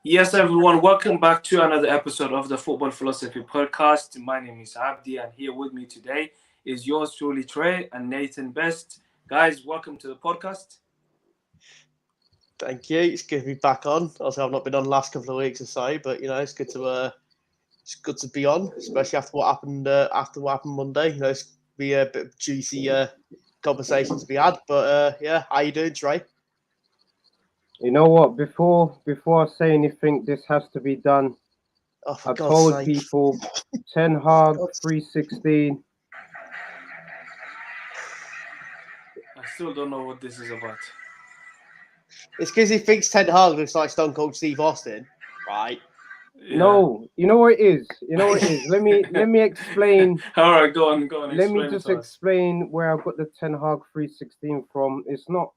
Yes, everyone, welcome back to another episode of the Football Philosophy Podcast. My name is Abdi, and here with me today is yours truly, Trey and Nathan Best. Guys, welcome to the podcast. Thank you. It's good to be back on. Also, I've not been on the last couple of weeks or so, but it's good to be on, especially after what happened Monday. It's be a bit of juicy conversation to be had. But yeah, how you doing, Trey? You know what? Before I say anything, this has to be done. Oh, for I God's told sake! people, Ten Hag God's- 316. I still don't know what this is about. It's because he thinks Ten Hag looks like Stone Cold Steve Austin, right? Yeah. No, you know what it is. You know what it is. Let me explain. All right, go on. Let me Explain it just to us. explain where I got the Ten Hag 316 from. It's not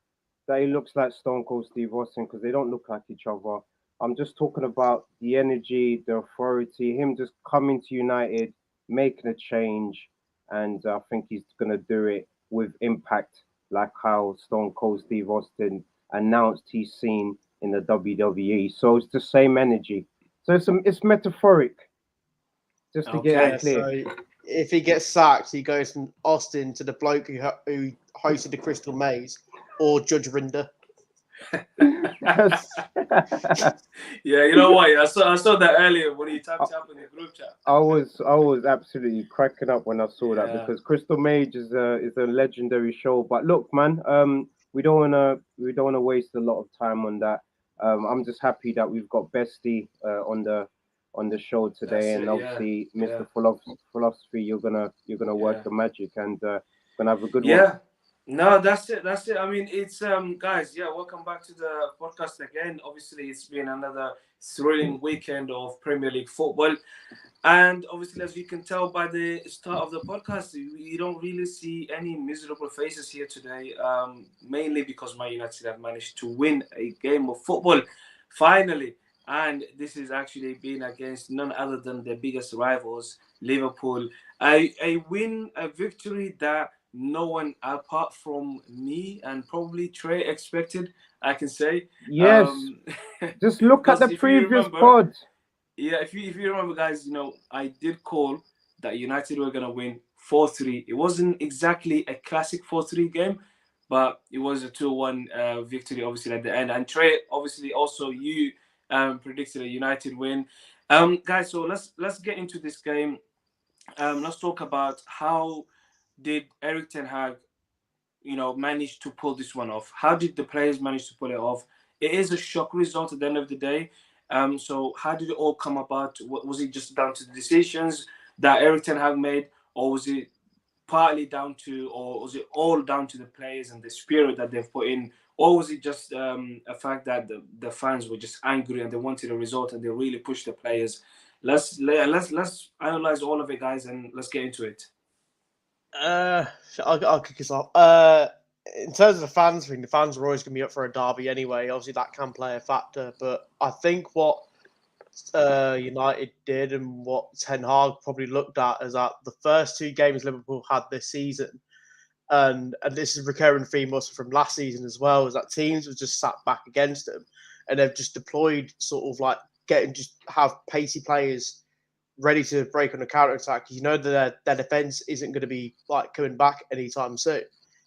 that he looks like Stone Cold Steve Austin because they don't look like each other. I'm just talking about the energy, the authority, him just coming to United, making a change, and I think he's gonna do it with impact, like how Stone Cold Steve Austin announced he's seen in the WWE. So it's the same energy. So it's metaphoric, just to get Okay. it clear. So if he gets sacked, he goes from Austin to the bloke who hosted the Crystal Maze, or Judge Rinder. Yeah, you know what? I saw that earlier when he typed up in the group chat. I was absolutely cracking up when I saw that Yeah. because Crystal Mage is a legendary show. But look, man, we don't wanna waste a lot of time on that. I'm just happy that we've got Bestie on the show That's today, and it. Yeah. obviously Yeah. Mr. Philosophy, you're gonna work Yeah. the magic, and gonna have a good one. Yeah. No, that's it. That's it. I mean, it's guys, yeah, welcome back to the podcast again. Obviously, it's been another thrilling weekend of Premier League football. And obviously, as you can tell by the start of the podcast, you don't really see any miserable faces here today. Mainly because Man United have managed to win a game of football finally, and this is actually been against none other than their biggest rivals, Liverpool. A win, a victory that no one apart from me and probably Trey expected. I can say, Yes, um, just look at because the if you previous remember. pod. Yeah, if you remember, guys, I did call that United were gonna win 4-3. It wasn't exactly a classic 4-3 game, but it was a 2-1 victory, obviously at the end. And Trey, obviously, also you predicted a United win. Guys, so let's get into this game. Let's talk about how did Eric Ten Hag, manage to pull this one off. How did the players manage to pull it off? It is a shock result at the end of the day. So how did it all come about? Was it just down to the decisions that Eric Ten Hag made, or was it partly down to, or was it all down to the players and the spirit that they've put in, or was it just a fact that the fans were just angry and they wanted a result and they really pushed the players? Let's analyze all of it, guys, and let's get into it. Uh, I'll kick us off. In terms of the fans thing, the fans are always going to be up for a derby anyway. Obviously, that can play a factor. But I think what United did and what Ten Hag probably looked at is that the first two games Liverpool had this season, and this is a recurring theme also from last season as well, is that teams have just sat back against them, and they've just deployed sort of like just have pacey players ready to break on a counter attack. You know that their defense isn't going to be like coming back anytime soon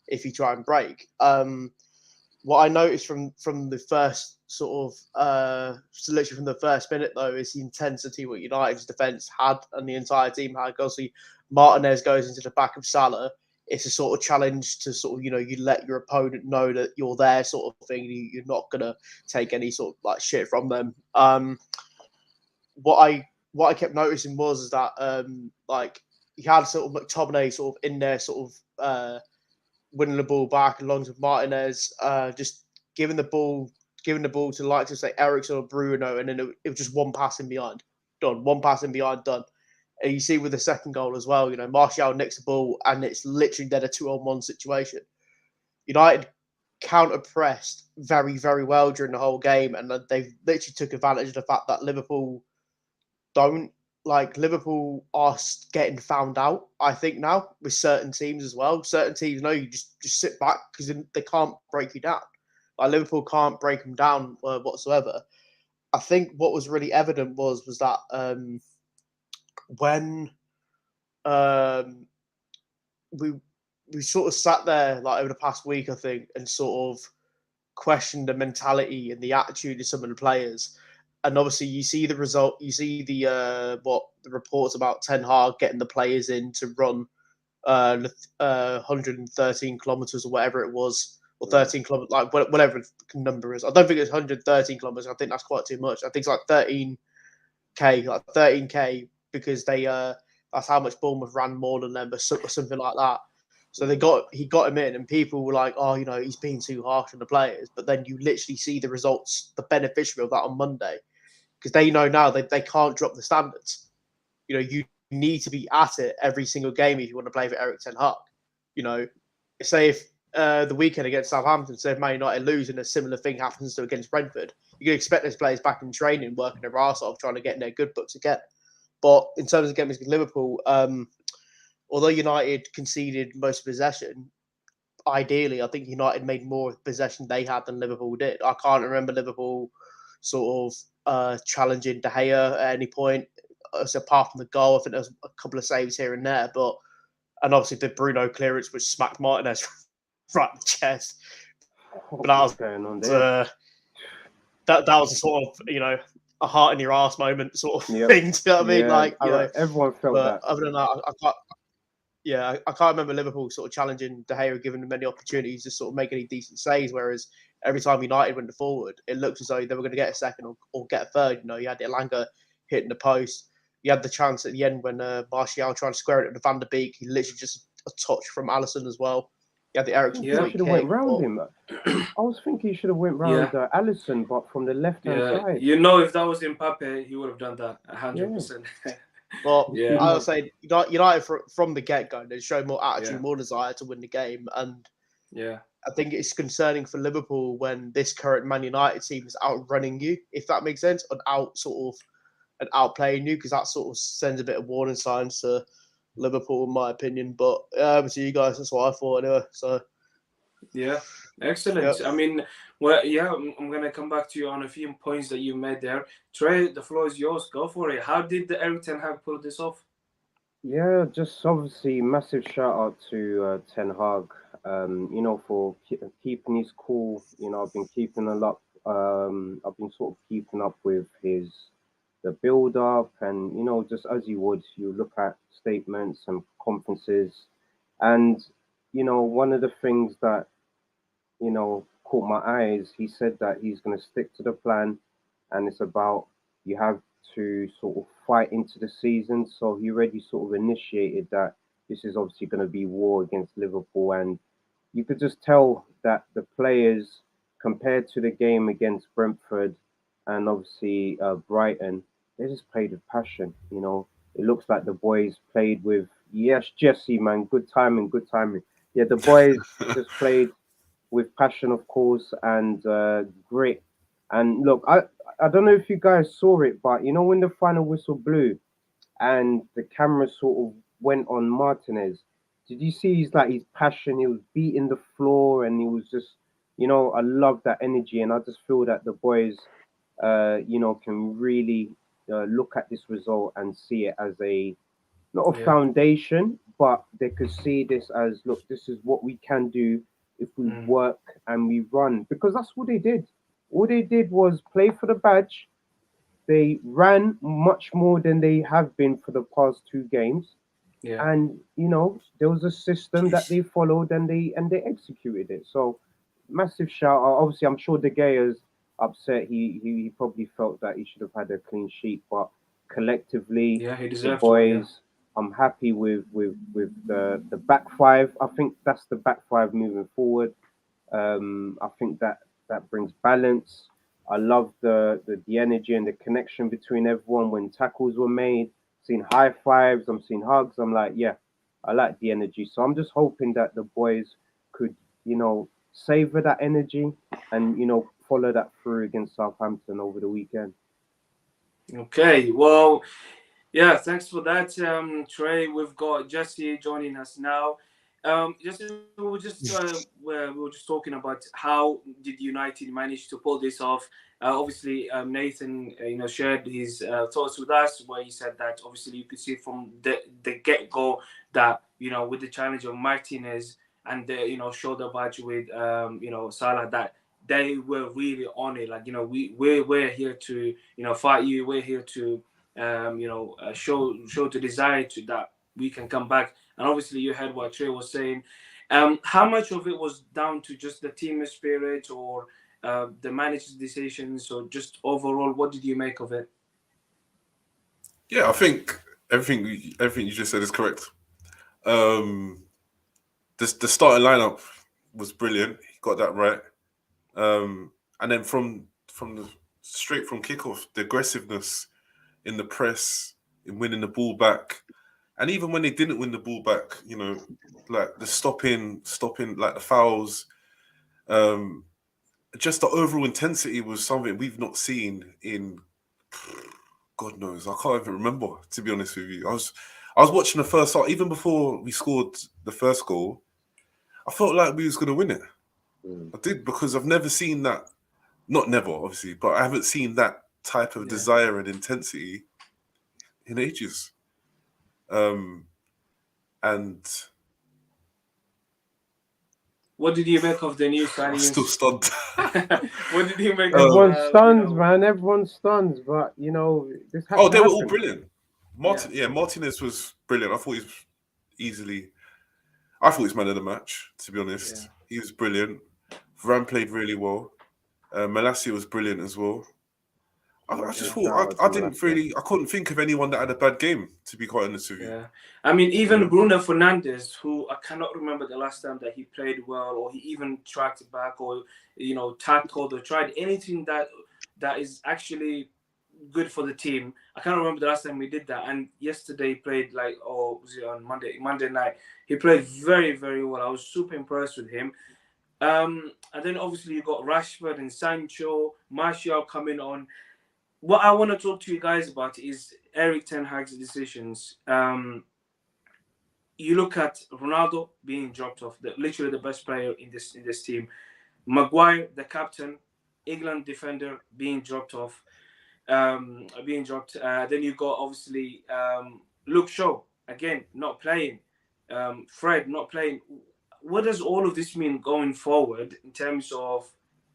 if you try and break. What I noticed from the first sort of so literally from the first minute though is the intensity what United's defense had and the entire team had. Obviously, Martinez goes into the back of Salah. It's a sort of challenge to sort of you let your opponent know that you're there, sort of thing. You're not gonna take any sort of like shit from them. What I kept noticing was is that like he had sort of McTominay sort of in there, sort of winning the ball back along with Martinez, just giving the ball to like to say Ericsson or Bruno, and then it was just one pass in behind, done. One pass in behind, done. And you see with the second goal as well, Martial nicks the ball, and it's literally then a 2-on-1 situation. United counter pressed very, very well during the whole game, and they literally took advantage of the fact that Liverpool are getting found out. I think now with certain teams as well. Certain teams know you just sit back because they can't break you down. Like Liverpool can't break them down whatsoever. I think what was really evident was that when um, we we sort of sat there like over the past week, I think, and sort of questioned the mentality and the attitude of some of the players. And obviously, you see the result. You see the what the reports about Ten Hag getting the players in to run 113 kilometers or whatever it was, or 13 kilometers, like whatever the number is. I don't think it's 113 kilometers. I think that's quite too much. I think it's like 13k, like 13k, because they that's how much Bournemouth ran more than them, or something like that. So he got him in, and people were like, "Oh, he's being too harsh on the players." But then you literally see the results, the beneficiary of that on Monday, because they know now they can't drop the standards. You need to be at it every single game if you want to play for Eric Ten Hag. Say if the weekend against Southampton, say if Man United lose and a similar thing happens to against Brentford, you can expect those players back in training, working their arse off, trying to get in their good books again. But in terms of games against Liverpool, although United conceded most possession, ideally, I think United made more possession they had than Liverpool did. I can't remember Liverpool sort of challenging De Gea at any point. So apart from the goal, I think there was a couple of saves here and there, and obviously the Bruno clearance which smacked Martinez right in the chest. But that was going on there? That was a sort of a heart in your ass moment sort of thing. Do you know what I mean? Like everyone felt but that. other than that, I can't. Yeah, I can't remember Liverpool sort of challenging De Gea, giving them many opportunities to sort of make any decent saves. Whereas every time United went forward, it looked as though they were going to get a second or get a third. You had Elanga hitting the post. You had the chance at the end when Martial tried to square it to Van der Beek. He literally just a touch from Alisson as well. You had the Eriksen free should have went round him. I was thinking he should have went round Alisson, but from the left-hand side. If that was Mbappe, he would have done that 100%. But I would say United from the get-go, they showed more attitude, more desire to win the game. And I think it's concerning for Liverpool when this current Man United team is outrunning you, if that makes sense, and outplaying you, because that sort of sends a bit of warning signs to Liverpool, in my opinion. But to you guys, that's what I thought anyway. So yeah, excellent. I mean, I'm gonna come back to you on a few points that you made there. Trey, the floor is yours. Go for it. How did the Eric Ten Hag pull this off? Yeah, just obviously massive shout out to Ten Hag. For keeping his cool. I've been keeping a lot. I've been sort of keeping up with the build up, and just as you would, you look at statements and conferences, and one of the things that caught my eyes. He said that he's going to stick to the plan, and it's about you have to sort of fight into the season. So he already sort of initiated that this is obviously going to be war against Liverpool, and you could just tell that the players, compared to the game against Brentford and obviously Brighton, they just played with passion. It looks like the boys played with Jesse, man, good timing, good timing. Yeah, the boys just played with passion, of course, and grit. And look, I don't know if you guys saw it, but when the final whistle blew and the camera sort of went on Martinez, did you see his passion? He was beating the floor, and he was just, I love that energy, and I just feel that the boys, can really look at this result and see it as not a foundation, but they could see this as, look, this is what we can do if we work and we run, because that's what they did. All they did was play for the badge. They ran much more than they have been for the past two games. Yeah. And there was a system that they followed, and they executed it. So massive shout out. Obviously, I'm sure De Gea's upset. He probably felt that he should have had a clean sheet, but collectively, he the deserved boys. I'm happy with the back five. I think that's the back five moving forward. I think that brings balance. I love the energy and the connection between everyone when tackles were made. Seeing high fives, I'm seeing hugs. I'm like, yeah, I like the energy. So I'm just hoping that the boys could, savor that energy and follow that through against Southampton over the weekend. Okay, well, yeah, thanks for that, Trey. We've got Jesse joining us now. We were just talking about how did United manage to pull this off. Obviously, Nathan, shared his thoughts with us, where he said that obviously you could see from the get go that with the challenge of Martinez and the shoulder badge with Salah, that they were really on it. Like we're here to fight you. We're here to show the desire to that we can come back. And obviously, you heard what Trey was saying. How much of it was down to just the team spirit or the manager's decisions, or just overall, what did you make of it? Yeah, I think everything you just said is correct. The starting lineup was brilliant. He got that right. And then straight from kickoff, the aggressiveness in the press, in winning the ball back, and even when they didn't win the ball back, like the stopping, like the fouls, just the overall intensity was something we've not seen in God knows. I can't even remember, to be honest with you. I was watching the first half, even before we scored the first goal. I felt like we was going to win it. I did, because I've never seen that. Not never, obviously, but I haven't seen that type of desire and intensity in ages. And what did you make of the new signings? I'm still stunned. What did you make? Everyone's stunned, man. Everyone's stunned, but this. They were all brilliant. Martinez was brilliant. I thought he was man of the match. To be honest, he was brilliant. Varane played really well. Malacia was brilliant as well. I just thought I couldn't think of anyone that had a bad game, to be quite honest with you. Yeah. I mean, even Bruno Fernandes, who I cannot remember the last time that he played well, or he even tracked it back, or tackled or tried anything that is actually good for the team. I can't remember the last time we did that. And yesterday he played was it on Monday night? He played very, very well. I was super impressed with him. And then obviously you got Rashford and Sancho, Martial coming on. What I want to talk to you guys about is Erik ten Hag's decisions. You look at Ronaldo being dropped off, literally the best player in this team. Maguire, the captain, England defender, being dropped off. Then you got obviously Luke Shaw again not playing. Fred not playing. What does all of this mean going forward in terms of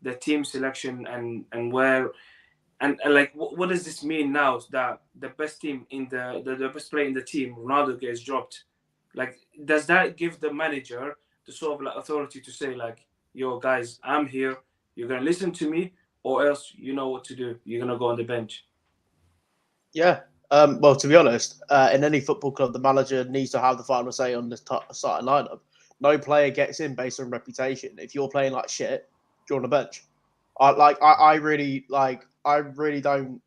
the team selection and where? And what does this mean now that the best team in the best player in the team, Ronaldo, gets dropped? Like, does that give the manager the sort of authority to say yo guys, I'm here, you're gonna listen to me, or else you know what to do, you're gonna go on the bench? Yeah. Well, to be honest, in any football club, the manager needs to have the final say on the starting lineup. No player gets in based on reputation. If you're playing like shit, you're on the bench. I really don't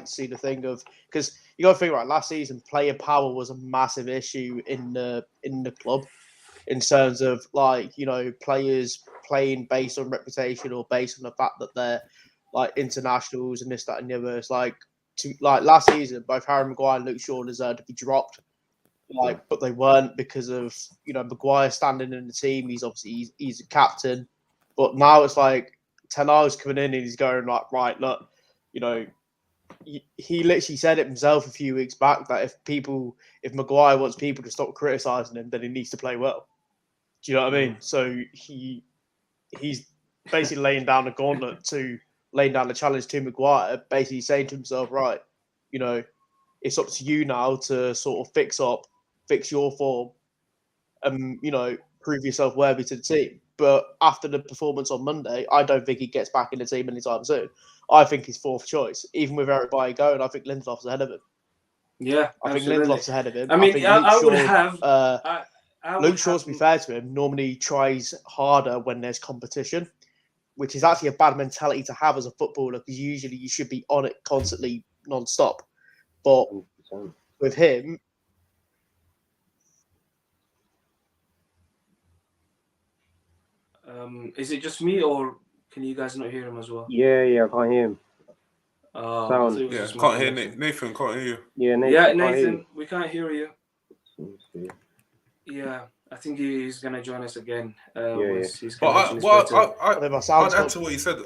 see the thing of, because you got to think, right, last season player power was a massive issue in the club, in terms of players playing based on reputation or based on the fact that they're internationals and this, that, and the other. It's last season, both Harry Maguire and Luke Shaw deserved to be dropped, but they weren't, because of Maguire standing in the team. He's obviously he's a captain, but now it's Ten Hag's coming in and he's going right, look, he literally said it himself a few weeks back that if Maguire wants people to stop criticising him, then he needs to play well. Do you know what I mean? So he's basically laying down the challenge to Maguire, basically saying to himself, right, it's up to you now to sort of fix your form and, prove yourself worthy to the team. But after the performance on Monday, I don't think he gets back in the team anytime soon. I think he's fourth choice. Even with Eric Bailly going, I think Lindelof's ahead of him. Yeah, I think Lindelof's ahead of him. I mean, Luke Shaw, to be fair to him, normally tries harder when there's competition, which is actually a bad mentality to have as a footballer, because usually you should be on it constantly, non-stop. But with him... is it just me, or can you guys not hear him as well? Yeah, I can't hear him. Can't hear Nathan. Can't hear you. Yeah, Nathan, we can't hear you. Yeah. I think he's gonna join us again Yeah. once his But connection is better. I think my I'd sound's add good. to what you said.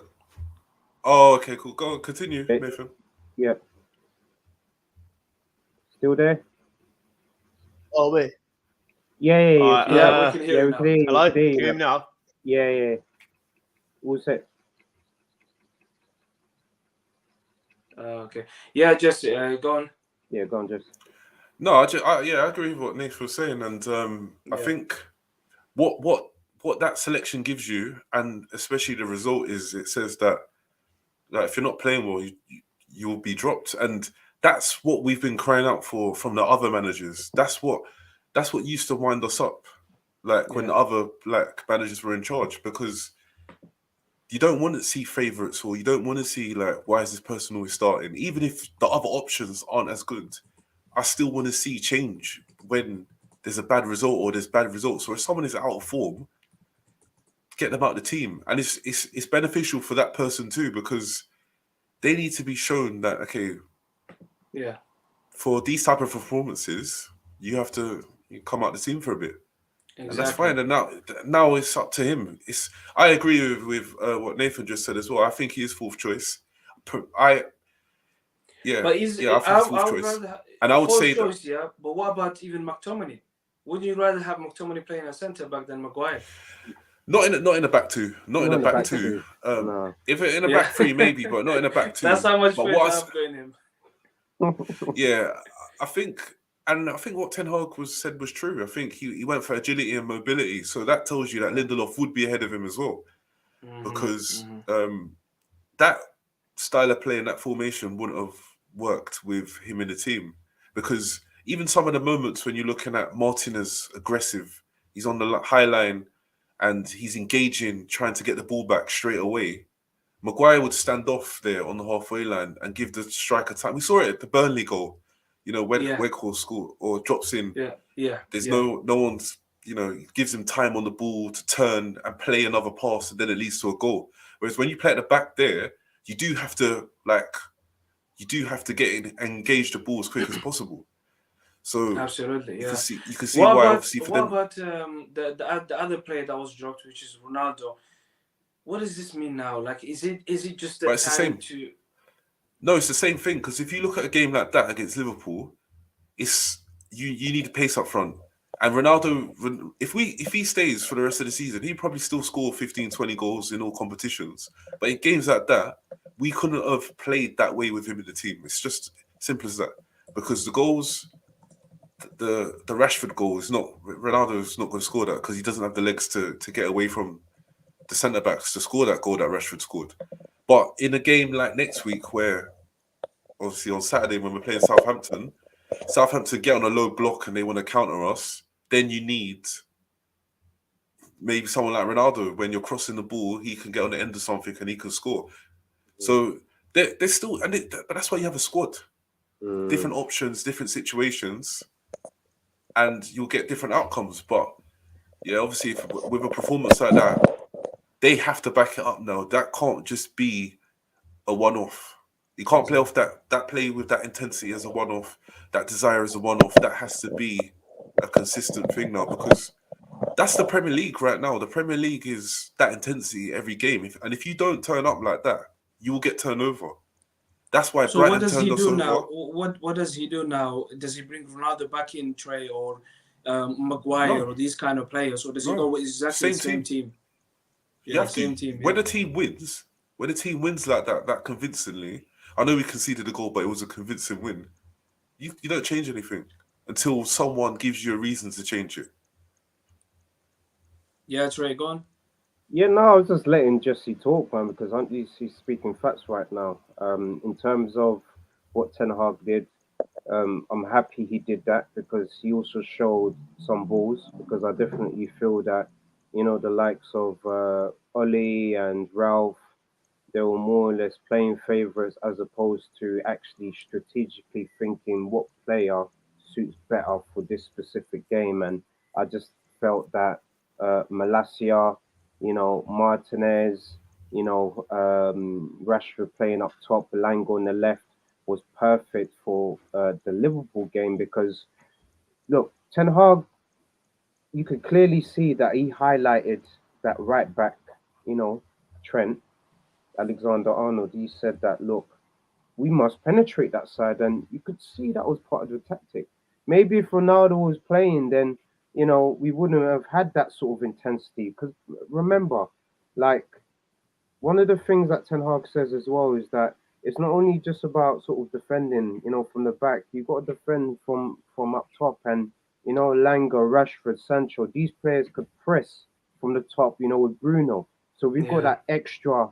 Oh, okay, cool. Go on, continue, Yeah. Nathan. Yep. Still there? Oh, me. Yeah. Alright, Still Yeah, there. we can hear Yeah, you we now. can hear you. hello? We can hear Can you you. hear me now? Yeah. All set. Okay. Yeah, just go on. Yeah, go on, just. No, I agree with what Nathan was saying, and I Yeah. think what that selection gives you, and especially the result, is it says that like if you're not playing well, you'll be dropped, and that's what we've been crying out for from the other managers. That's what used to wind us up, like when Yeah. the other like managers were in charge, because you don't want to see favourites, or you don't want to see like why is this person always starting, even if the other options aren't as good. I still want to see change when there's a bad result or there's bad results, or if someone is out of form, get them out of the team, and it's beneficial for that person too, because they need to be shown that okay, Yeah. for these type of performances, you have to come out the team for a bit, and that's Exactly. fine. And now it's up to him. It's I agree with what Nathan just said as well. I think he is fourth choice. I yeah But is yeah I think he's I fourth would choice, rather and I would fourth say that. choice, yeah. But what about even McTominay? Wouldn't you rather have McTominay playing a centre back than Maguire? Not in a back two. Not in Not a in the back back two. two. No. If in a Yeah. back three, maybe, but not in a back That's two. how much But faith what I have in him. yeah, I think, and I think what Ten Hag said was true. I think he went for agility and mobility, so that tells you that Lindelof would be ahead of him as well, because that style of play and that formation wouldn't have worked with him in the team. Because even some of the moments when you're looking at Martinez aggressive, he's on the high line and he's engaging, trying to get the ball back straight away. Maguire would stand off there on the halfway line and give the striker time. We saw it at the Burnley goal. When Yeah. Weghorst score or drops in, Yeah. there's no one's, gives him time on the ball to turn and play another pass, and then it leads to a goal. Whereas when you play at the back there, you do have to get in, engage the ball as quick as possible. So Absolutely. you Yeah. can see why obviously for them. What about the other player that was dropped, which is Ronaldo? What does this mean now? Like, is it just the But it's the time same. to? No, it's the same thing, because if you look at a game like that against Liverpool, it's you need pace up front. And Ronaldo, if he stays for the rest of the season, he probably still score 15, 20 goals in all competitions. But in games like that, we couldn't have played that way with him in the team. It's just simple as that. Because the goals, the Rashford goal is not, Ronaldo's not going to score that, because he doesn't have the legs to get away from the centre backs to score that goal that Rashford scored. But in a game like next week, where obviously on Saturday when we're playing Southampton get on a low block and they want to counter us, then you need maybe someone like Ronaldo. When you're crossing the ball, he can get on the end of something and he can score. So there's still, but that's why you have a squad, different options, different situations, and you'll get different outcomes. But yeah, obviously with a performance like that, they have to back it up now. That can't just be a one-off. You can't play off that play with that intensity as a one-off, that desire as a one-off. That has to be a consistent thing now, because that's the Premier League right now. The Premier League is that intensity every game. And if you don't turn up like that, you will get turned over. That's why So what Brighton does he turned us do over. now? What does he do now? Does he bring Ronaldo back in, Trey, or Maguire, No, or these kind of players, or does he go no. with exactly the Same same team. team? You have to. Same team. When Yeah. a team wins like that convincingly, I know we conceded a goal, but it was a convincing win. You don't change anything until someone gives you a reason to change it. Yeah, Trey, go on. Yeah, no, I was just letting Jesse talk, man, because he's speaking facts right now. In terms of what Ten Hag did, I'm happy he did that because he also showed some balls. Because I definitely feel that, the likes of Ollie and Ralph, they were more or less playing favourites as opposed to actually strategically thinking what player suits better for this specific game. And I just felt that Malacia, Martinez, Rashford playing up top, Lango on the left was perfect for the Liverpool game because look, Ten Hag you could clearly see that he highlighted that right back, you know, Trent Alexander-Arnold. He said that, look, we must penetrate that side, and you could see that was part of the tactic. Maybe if Ronaldo was playing, then we wouldn't have had that sort of intensity. Because remember, like one of the things that Ten Hag says as well is that it's not only just about sort of defending, from the back. You've got to defend from up top, and Langer, Rashford, Sancho. These players could press from the top, with Bruno. So we've got Yeah, that extra,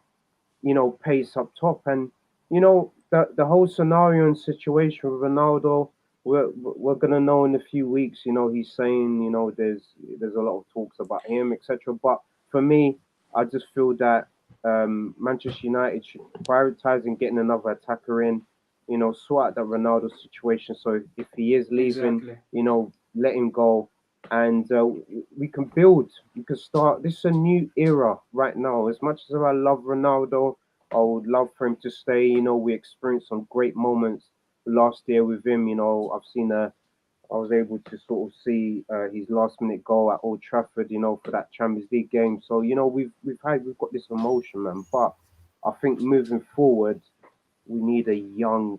pace up top, and the whole scenario and situation with Ronaldo. We're gonna know in a few weeks. He's saying there's a lot of talks about him, etc. But for me, I just feel that Manchester United should prioritize in getting another attacker in. Sort out that Ronaldo situation. So if he is leaving, exactly. let him go, and we can build. We can start. This is a new era right now. As much as I love Ronaldo, I would love for him to stay. We experienced some great moments last year with him. I've seen I was able to sort of see his last minute goal at Old Trafford, for that Champions League game. So we've got this emotion, man. But I think moving forward, we need a young,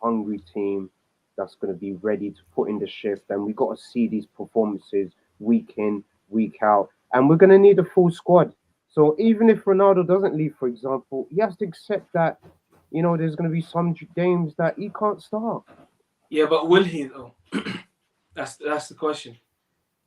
hungry team that's going to be ready to put in the shift, and we got to see these performances week in, week out, and we're going to need a full squad. So even if Ronaldo doesn't leave, for example, he has to accept that there's going to be some games that he can't start. Yeah, but will he though? That's the question.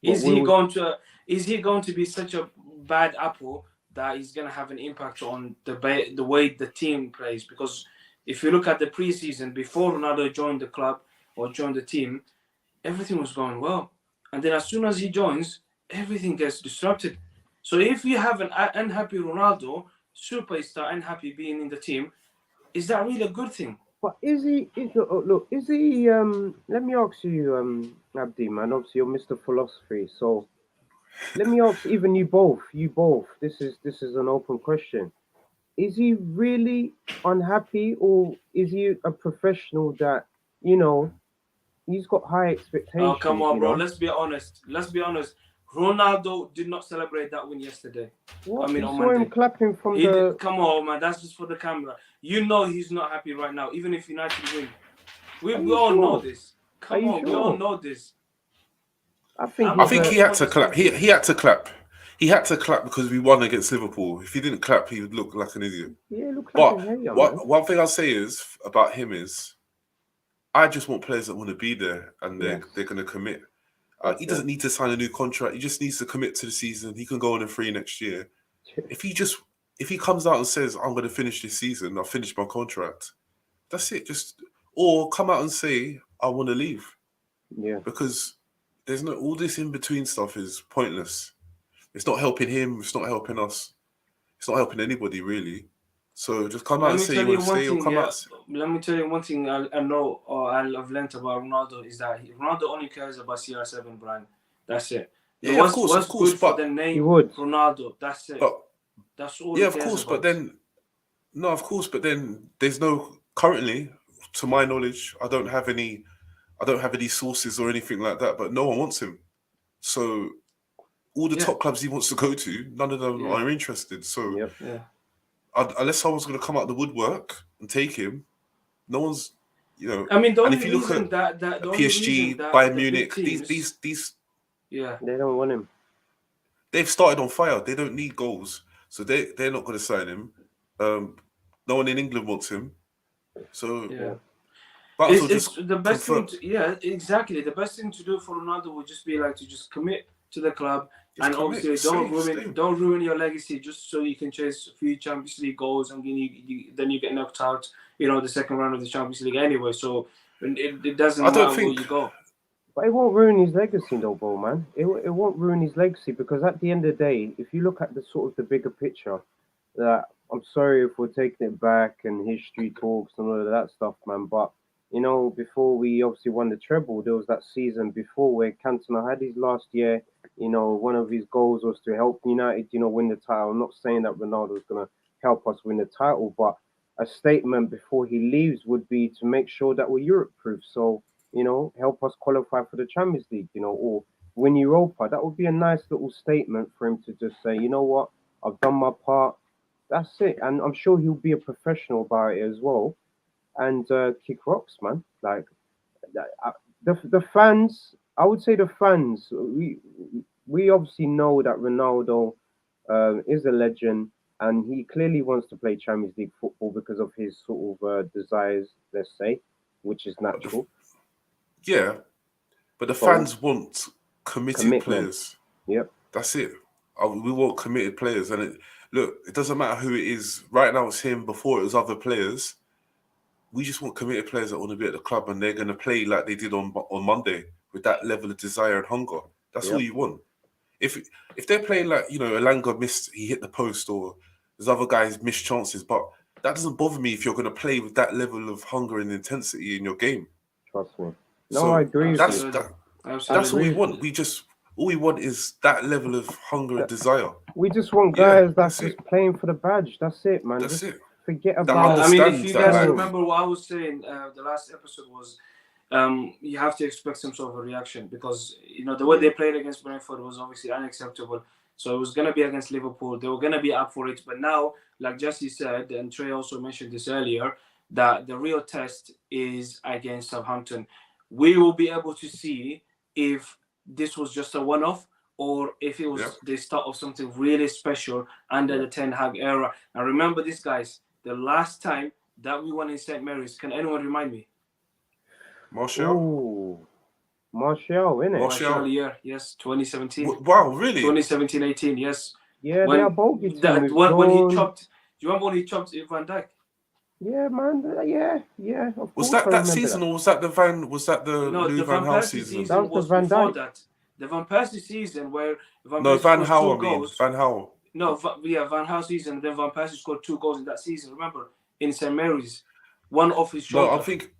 But Is we he would, going to is he going to be such a bad apple that he's going to have an impact on the way the team plays? Because if you look at the preseason before Ronaldo joined the club or joined the team, everything was going well, and then as soon as he joins, everything gets disrupted. So if you have an unhappy Ronaldo, superstar unhappy being in the team, is that really a good thing? but is he? Look, is he? Let me ask you, Abdi, man. Obviously, you're Mr. Philosophy, so let me ask even you both. You both. This is an open question. Is he really unhappy, or is he a professional that you know he's got high Oh, come expectations? on, bro. Let's be honest. Let's be honest. Ronaldo did not celebrate that win yesterday. I What mean, you on saw him Monday. clapping from He did. the. Come on, man. That's just for the camera. You know he's not happy right now, even if United win. We, Are we you all know sure? this. Are Come you on, we all sure? know this. I think I'm I he's think being a. he had to honest clap. with you. He had to clap. He had to clap because we won against Liverpool. If he didn't clap, he would look like an idiot. Yeah, look like a But hater, man. one thing I'll say is about him is I just want players that want to be there and Yes, they're going to commit. that's He it. doesn't need to sign a new contract. He just needs to commit to the season. He can go on a free next year. If he just if he comes out and says I'm going to finish this season, I'll finish my contract. That's it. Just or come out and say I want to leave Yeah. because there's no all this in between stuff is pointless. It's not helping him. It's not helping us. It's not helping anybody really. So just come out Let and me say tell you you want to one stay or thing, come out. yeah. Let me tell you one thing I know or I've learned about Ronaldo is that Ronaldo only cares about CR7 brand. That's it. The Yeah, what's of course, good for but the He name would. Ronaldo. That's it. but That's all yeah, he of cares course, but about. then no, of course, but then there's no currently, to my knowledge, I don't have any sources or anything like that. But no one wants him. So all the Yeah, top clubs he wants to go to, none of them yeah, are interested. So Yep. yeah. unless someone's going to come out the woodwork and take him, no one's, I mean, And if you look at the only reason PSG, that Bayern the big Munich, teams, yeah, They don't want him. they've started on fire. They don't need goals, so they're not going to sign him. Um, no one in England wants him, so yeah. Yeah. might as well It's just the best confirm. thing to, yeah, exactly. The best thing to do for Ronaldo would just be like to just commit to the club, Just and commit, obviously stay. don't ruin your legacy just so you can chase a few Champions League goals, and then you get knocked out, the second round of the Champions League anyway. So it I doesn't don't matter where think. you go. But it won't ruin his legacy, though, bro, man. It won't ruin his legacy because at the end of the day, if you look at the sort of the bigger picture, that I'm sorry if we're taking it back and history talks and all of that stuff, man. But before we obviously won the treble, there was that season before where Cantona had his last year. One of his goals was to help United, win the title. I'm not saying that Ronaldo's gonna help us win the title, but a statement before he leaves would be to make sure that we're Europe proof. So help us qualify for the Champions League, or win Europa. That would be a nice little statement for him to just say, you know what, I've done my part. That's it, and I'm sure he'll be a professional about it as well, and kick rocks, man. Like uh, the fans, I would say the fans. We obviously know that Ronaldo is a legend, and he clearly wants to play Champions League football because of his sort of desires, let's say, which is But natural. yeah, but the But fans want committed commitment, players. yep, That's it. We want committed players, and it doesn't matter who it is. Right now, it's him. Before it was other players. We just want committed players that want to be at the club, and they're going to play like they did on Monday with that level of desire and hunger. That's all yep, you want. If they're playing like Elanga missed, he hit the post, or there's other guys missed chances, but that doesn't bother me if you're going to play with that level of hunger and intensity in your game. trust me. No, I So agree with that's you. Absolutely. that. I That's all Absolutely. agree we with want. you. All we want is that level of hunger and That- desire. We just want Yeah, guys that's that's just it. playing for the badge. That's it, man. That's Just it. forget That Yeah, about I mean, if understands you that, guys like, playing. remember what I was saying, the last episode was, you have to expect some sort of a reaction because the way they played against Brentford was obviously unacceptable. So it was gonna be against Liverpool. They were gonna be up for it, but now, like Jesse said, and Trey also mentioned this earlier, that the real test is against Southampton. We will be able to see if this was just a one-off or if it yeah. was the start of something really special under Yeah. the Ten Hag era. And remember this, guys, the last time that we won in St. Mary's, can anyone remind me? Martial, Ooh, Martial, innit? Marshall Martial. year, yes, 2017. Wow, really? 2017-18, yes. Yeah, they are When bogey team. that We've when he gone. chopped, do you remember when he chopped Van Dijk? Yeah, man. Yeah, yeah. Of Was course, I that remember that. season, or was that the Van? Was that the No, Louis the Van Van Gaal Persie season? That season was the was Van before Dijk. that. The Van Persie season where Van No, Persie Van scores Gaal. two I mean, goals. Van Gaal. No, Van Gaal season. Then Van Persie scored 2 goals in that season. Remember in St Mary's, one off his No, I shoulder. think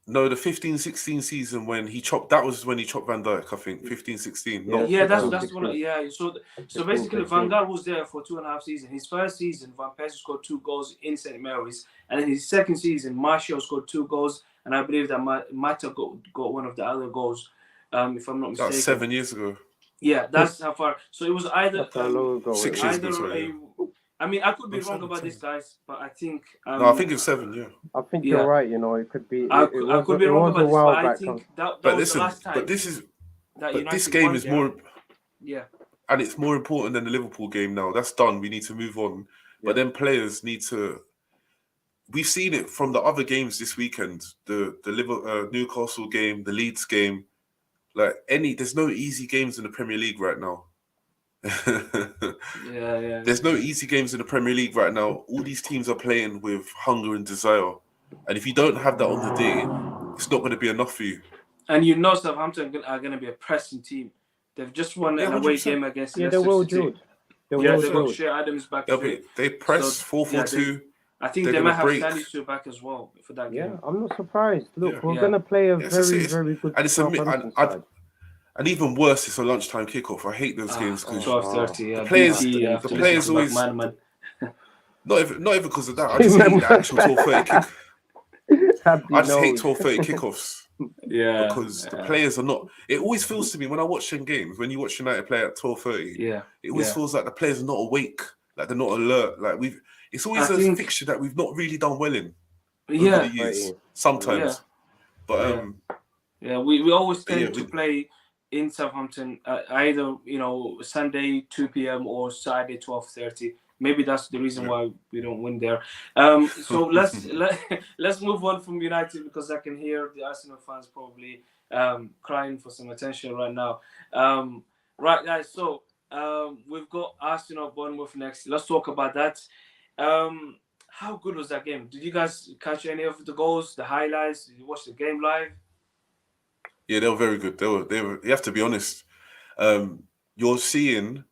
no, the 15-16 season when he chopped. That was when he chopped Van Dijk. I think 15-16. Yeah, Not Yeah, that's 15, um. that's the one. 16. Yeah, so 15, basically, Van 16. Gaal was there for 2.5 seasons. His first season, Van Persie scored 2 goals in St Mary's, and then his second season, Marshall scored 2 goals, and I believe that Mata got one of the other goals, if I'm not That was mistaken. 7 years ago. Yeah, that's how far. So it was either That's how long ago it 6 years is. ago. either Sorry. a. Yeah. I mean, I could be No, wrong 7, about 10. this, guys, but I think No, I think it's 7. Yeah. I think yeah, you're right. You know, it could be. I It could be wrong was a about this, while but I back. think that But was the listen, last time that but this United game won is there. more, Yeah. and it's more important than the Liverpool game now. That's done. We need to move on. But Yep. then players need to. We've seen it from the other games this weekend. The Newcastle game, the Leeds game. There's no easy games in the Premier League right now. Yeah. There's no easy games in the Premier League right now. All these teams are playing with hunger and desire. And if you don't have that on the day, it's not going to be enough for you. And Southampton are going to be a pressing team. They've just won Yeah, an away 100%. game against Yeah, they're Leicester well City. drilled. They're Yeah, well they got drilled. Shea Adams back as well. They press So, 4-4-2. I think They're they gonna might have break. Salisu back as well for that Yeah, game. I'm not surprised. Look, Yeah. we're Yeah. gonna play a Yeah, it's very, it. very good And it's a mi- Southampton and side. And even worse, it's a lunchtime kickoff. I hate those games because 12:30. Yeah, the players- BT the have to players listen to always- Man. not even because of that. I just hate the actual 12:30 kick. Happy I just hate knows. 12:30 kickoffs Yeah. because the players are not. It always feels to me when I watch them games, when you watch United play at 12:30, Yeah. it always feels like the players are not awake, like they're not alert. It's always I a think- fixture that we've not really done well in over Yeah. the years. Right. Sometimes, but Yeah. We always But yeah, tend to play in Southampton either Sunday 2 p.m. or Saturday 12:30. Maybe that's the reason why we don't win there. So let's move on from United because I can hear the Arsenal fans probably crying for some attention right now. Right, guys. So we've got Arsenal Bournemouth next. Let's talk about that. How good was that game? Did you guys catch any of the goals, the highlights? Did you watch the game live? yeah, they were very good. They were. You have to be honest. You're seeing.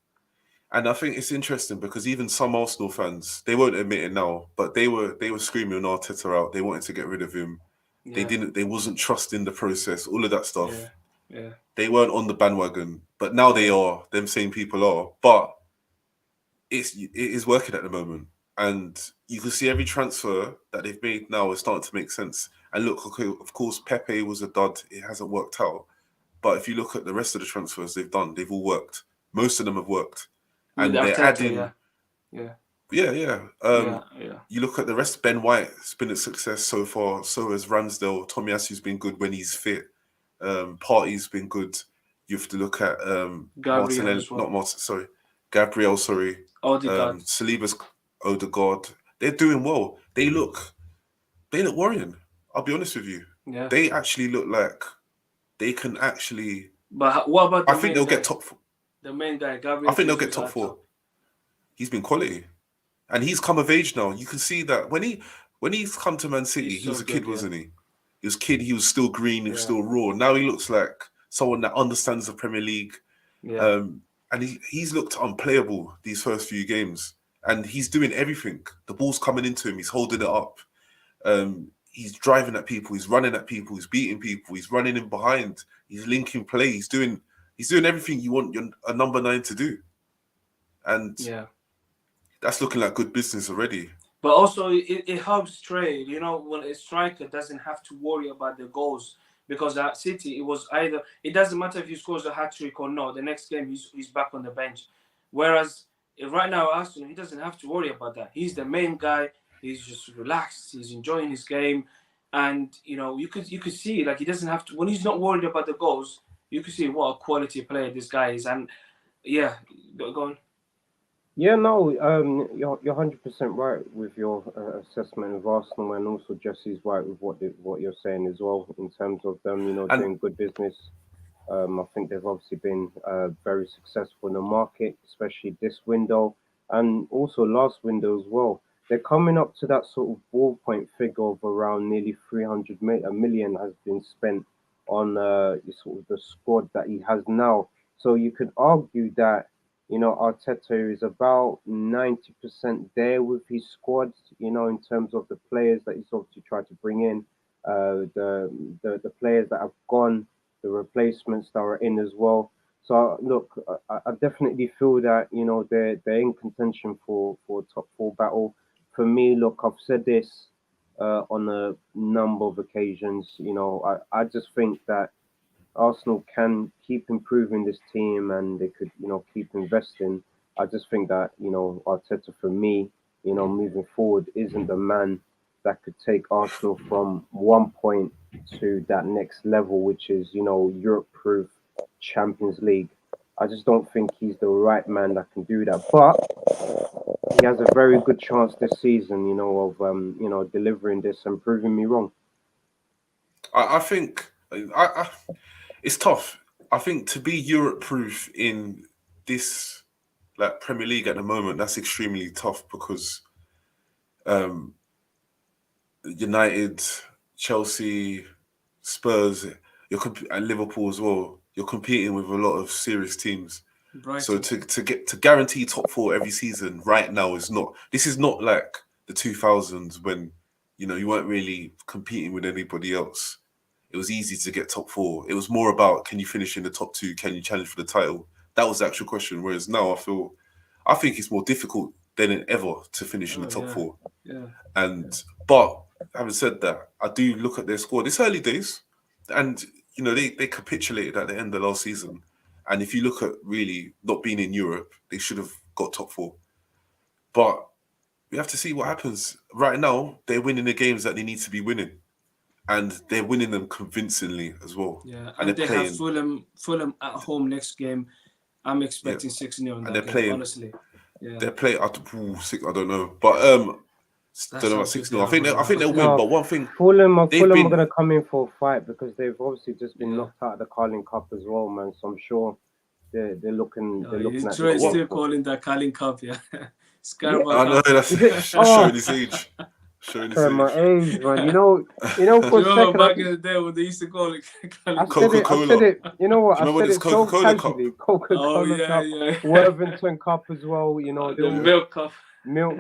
And I think it's interesting because even some Arsenal fans, they won't admit it now, but they were screaming Arteta out. They wanted to get rid of him. Yeah. They wasn't trusting the process, all of that stuff. Yeah. They weren't on the bandwagon, but now they are. Them same people are. But it is working at the moment. And you can see every transfer that they've made now is starting to make sense. And look, okay, of course, Pepe was a dud. It hasn't worked out. But if you look at the rest of the transfers they've done, they've all worked. Most of them have worked, With and they're Arteta, adding. yeah, Yeah. yeah. You look at the rest. Ben White's been a success so far. So has Ramsdale. Tomiasu's been good when he's fit. Partey's been good. You have to look at Gabriel Martinelli, as well. not Martin. Sorry, Gabriel. Sorry, Odegaard. Saliba's, Odegaard. They're doing well. They look worrying. I'll be honest with you. Yeah. They actually look like they can actually. But what about I think they'll get top. The main guy, Gabriel. I think they'll get top 4. He's been quality, and he's come of age now. You can see that when he's come to Man City, he was a kid, wasn't he? He was a kid. He was still green. He was still raw. Now he looks like someone that understands the Premier League. Yeah. And he's looked unplayable these first few games, and he's doing everything. The ball's coming into him. He's holding it up. He's driving at people. He's running at people. He's beating people. He's running in behind. He's linking play. He's doing everything you want a number 9 to do. And that's looking like good business already. But also, it helps trade. You know, when a striker doesn't have to worry about the goals. Because at City, it was either... It doesn't matter if he scores a hat-trick or not. The next game, he's back on the bench. Whereas, right now, Arsenal, he doesn't have to worry about that. He's the main guy. He's just relaxed. He's enjoying his game. And, you know, you could see, like, he doesn't have to... When he's not worried about the goals, you could see what a quality player this guy is. And, yeah, go on. Yeah, no, you're 100% right with your assessment of Arsenal, and also Jesse's right with what you're saying as well in terms of them, doing good business. I think they've obviously been very successful in the market, especially this window, and also last window as well. They're coming up to that sort of ballpoint figure of around nearly 300 million has been spent on sort of the squad that he has now. So you could argue that Arteta is about 90% there with his squad, in terms of the players that he's obviously tried to bring in, the players that have gone, the replacements that are in as well. So look, I definitely feel that they're in contention for a top 4 battle. For me, look, I've said this on a number of occasions. I just think that Arsenal can keep improving this team, and they could, keep investing. I just think that, Arteta, for me, moving forward, isn't the man that could take Arsenal from one point to that next level, which is, Europe-proof Champions League. I just don't think he's the right man that can do that. But he has a very good chance this season, of, delivering this and proving me wrong. I think it's tough. I think to be Europe proof in this Premier League at the moment, that's extremely tough because United, Chelsea, Spurs, and Liverpool as well. You're competing with a lot of serious teams. Brighton. So to guarantee top 4 every season right now is not. This is not like the 2000s when you weren't really competing with anybody else. It was easy to get top 4. It was more about, can you finish in the top 2? Can you challenge for the title? That was the actual question. Whereas now I think it's more difficult than ever to finish in the top 4. Yeah. But having said that, I do look at their squad. It's early days, and they capitulated at the end of last season. And if you look at really not being in Europe, they should have got top 4. But we have to see what happens. Right now, they're winning the games that they need to be winning. And they're winning them convincingly as well. Yeah, and they have Fulham at home next game. I'm expecting 6-0 in that game, honestly. Yeah. They're playing. I don't know, but don't know about 6-0. I think they'll win. But one thing, Fulham are going to come in for a fight because they've obviously just been knocked out of the Carling Cup as well, man. So I'm sure they're looking. They're looking at. He's still calling that Carling Cup, yeah. I know that's showing his age. Showing my age, man. You know, for a second, back in the day when they used to call it Coca-Cola. I said it. You know what? I said it so Coca-Cola casually. Coca-Cola Cup, Worthington Cup as well. The Milk Cup. Milk.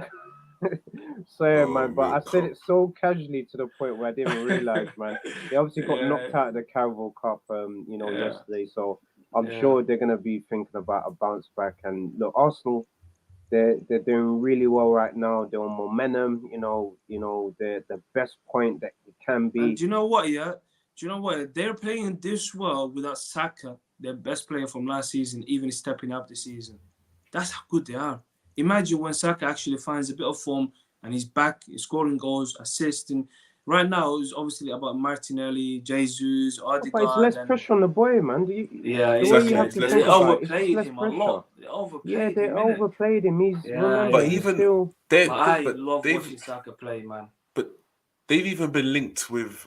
So yeah, man. But I said it so casually to the point where I didn't even realize, man. They obviously got knocked out of the Carabao Cup, yesterday. So I'm sure they're gonna be thinking about a bounce back. And look, Arsenal. They're doing really well right now. They're on momentum. They're the best point that it can be. And do you know what? Yeah, Do you know what? They're playing this well without Saka, their best player from last season, even stepping up this season. That's how good they are. Imagine when Saka actually finds a bit of form and he's back, he's scoring goals, assisting. Right now, it's obviously about Martinelli, Jesus, But it's less Odegaard, and pressure on the boy, man. yeah, The way you Exactly. have exactly. It's to less They think pressure. about it, it's just overplayed less him a pressure. lot. They Yeah, overplayed they him, innit? overplayed him. Yeah, Remember, But yeah. he's even still. But I love they've watching Saka play, man. but they've even been linked with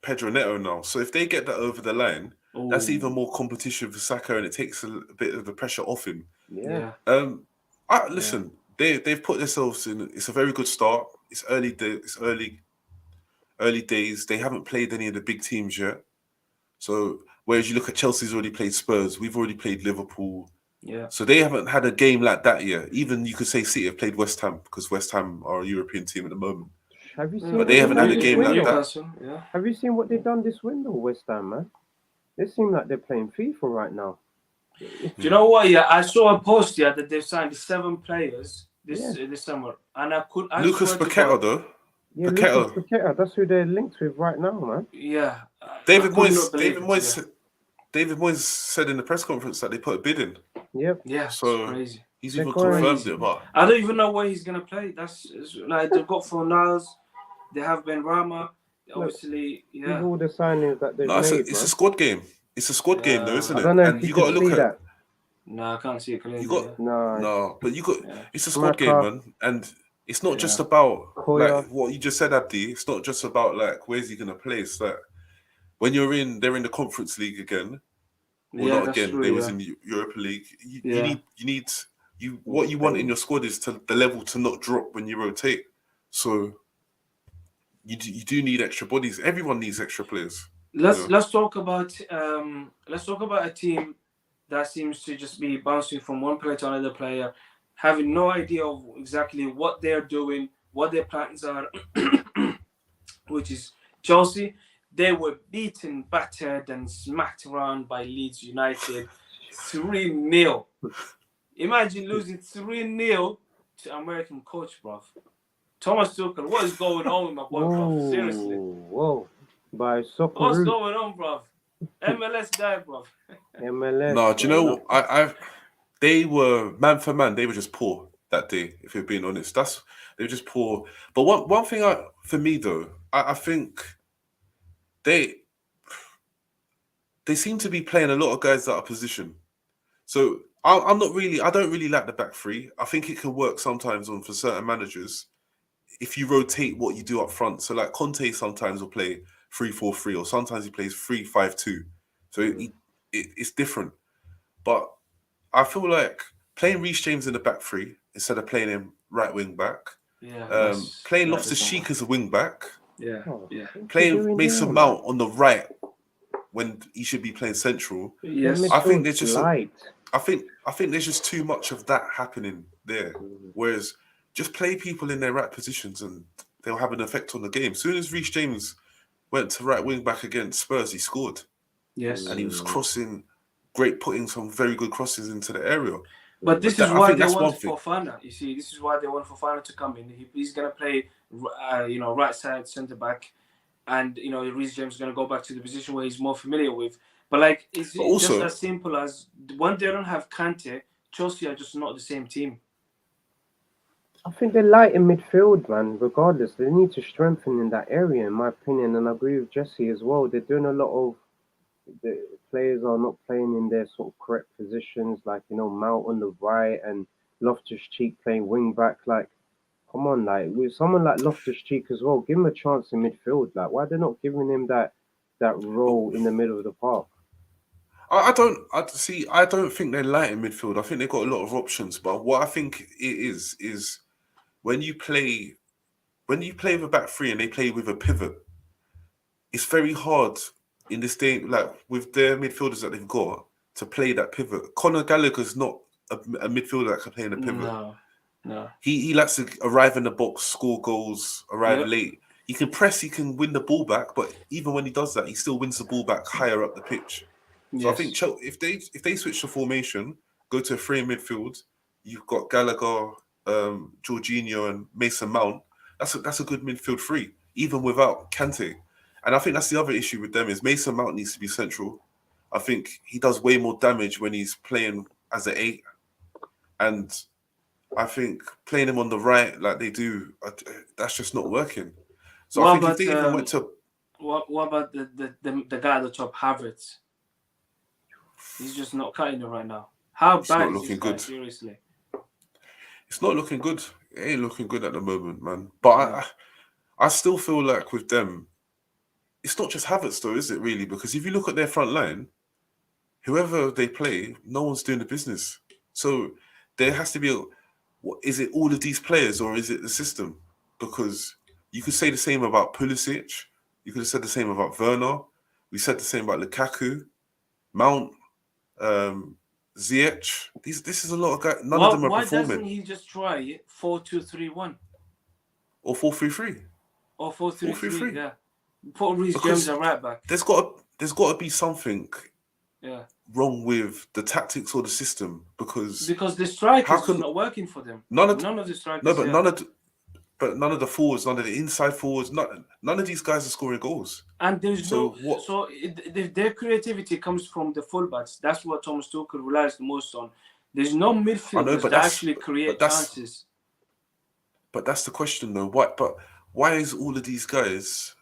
Pedro Neto now. So if they get that over the line, that's even Oh, more competition for Saka, and it takes a bit of the pressure off him. Yeah. yeah, Listen, they've put themselves in. It's a very good start. It's early. It's early days. They haven't played any of the big teams yet. So whereas you look at Chelsea's already played Spurs, we've already played Liverpool. yeah. So they haven't had a game like that yet. Even you could say City have played West Ham because West Ham are a European team at the moment. Have you Yeah, seen But what they they've haven't done had a this game like window? that. Newcastle, yeah. Have you seen what they've done this window, West Ham, man? They seem like they're playing FIFA right now. Do you know what? Yeah, I saw a post that they've signed 7 players Yeah. this summer, and I Lucas swear to Paqueta, God, though. Yeah, Lucas Paqueta. Paqueta, that's who they're linked with right now, man. yeah, I David could not Moyes. believe David it. Moyes. David Moyes said in the press conference that they put a bid in. Yep. Yeah, it's So crazy. he's They're even going- confirmed Crazy. it. But I don't even know where he's gonna play. It's like they've got Fornals, they have Ben Rama, obviously, With yeah. all the signings that they've no, made, it's a man. squad game. It's a squad game, though, Yeah. isn't I it? don't know And if you you got to can look see at that. No, I can't see it clearly. you got yeah. No, no, but you got Yeah. it's a squad game, Smaka, man, and it's not just Yeah. about Koya. like what you just said, Abdi. It's not just about like where's he gonna play. It's like when they're in the Conference League again, or Yeah, not that's again. true. They was Yeah. in the Europa League. Yeah. You need what you want in your squad is to the level to not drop when you rotate. So you do need extra bodies. Everyone needs extra players. Let's talk about a team that seems to just be bouncing from one player to another player, having no idea of exactly what they're doing, what their plans are, which is Chelsea. They were beaten, battered, and smacked around by Leeds United 3-0. Imagine losing 3-0 to American coach, bruv. Thomas Tuchel, what is going on with my boy, bruv? Seriously. Whoa. By What's Socceroo. going on, bruv? MLS guy, bruv. MLS. No, do you bro. know they were man for man. They were just poor that day. If you're being honest, they were just poor. But one thing for me though, I think they seem to be playing a lot of guys out of position. So I don't really like the back three. I think it can work sometimes for certain managers if you rotate what you do up front. So like Conte sometimes will play 3-4-3, or sometimes he plays 3-5-2. So it's different. But I feel like playing Reece James in the back three instead of playing him right wing back, Yeah. playing Loftus-Cheek as a wing back, Yeah. Oh, Yeah. what you playing doing Mason there, Mount on the right when he should be playing central. Yes. man? I think Midfield's there's just light. I think there's just too much of that happening there. Whereas just play people in their right positions and they'll have an effect on the game. As soon as Reece James went to right wing back against Spurs, he scored. Yes. And he was putting some very good crosses into the area. But this But is I why think they that's want one thing. Fofana. You see, this is why they want Fofana to come in. He's gonna play, right side centre back, and Reece James is gonna go back to the position where he's more familiar with. But like, it's But also- just as simple as when they don't have Kante, Chelsea are just not the same team. I think they're light in midfield, man. Regardless, they need to strengthen in that area, in my opinion. And I agree with Jesse as well. They're doing a lot of the players are not playing in their sort of correct positions, like Mount on the right and Loftus Cheek playing wing back. Like, come on, like with someone like Loftus Cheek as well, give him a chance in midfield. Like, why they're not giving him that role in the middle of the park? I don't think they're light in midfield. I think they've got a lot of options. But what I think it is when you play with a back three and they play with a pivot, it's very hard in this day, like with their midfielders that they've got, to play that pivot. Conor Gallagher's not a midfielder that can play in a pivot. No. He likes to arrive in the box, score goals, arrive late. He can press, he can win the ball back, but even when he does that, he still wins the ball back higher up the pitch. So I think if they switch the formation, go to a three in midfield, you've got Gallagher, Jorginho, and Mason Mount. That's a good midfield three, even without Kante. And I think that's the other issue with them is Mason Mount needs to be central. I think he does way more damage when he's playing as an 8. And I think playing him on the right like they do, that's just not working. So I What think if about they even went to... what about the guy at the top, Havertz? He's just not cutting it right now. How It's bad not is this looking guy? good. Seriously. It's not looking good. It ain't looking good at the moment, man. But I still feel like with them, it's not just Havertz though, is it really? Because if you look at their front line, whoever they play, no one's doing the business. So there has to be is it all of these players or is it the system? Because you could say the same about Pulisic. You could have said the same about Werner. We said the same about Lukaku, Mount, Ziyech. This is a lot of guys. None of them are Why doesn't performing. he just try 4-2-3-1 Or 4-3-3. or 4-3-3? 4-3-3. Yeah, put Reece Because James at right back. there's got to be something Yeah, wrong with the tactics or the system because the strikers is can not working for them. none of the strikers. no, but yeah. none of the forwards, none of the inside forwards, none of these guys are scoring goals. And there's So what? Their creativity comes from the fullbacks. That's what Thomas Tuchel relies the most on. There's no midfielders that actually create chances. But that's the question though. Why is all of these guys?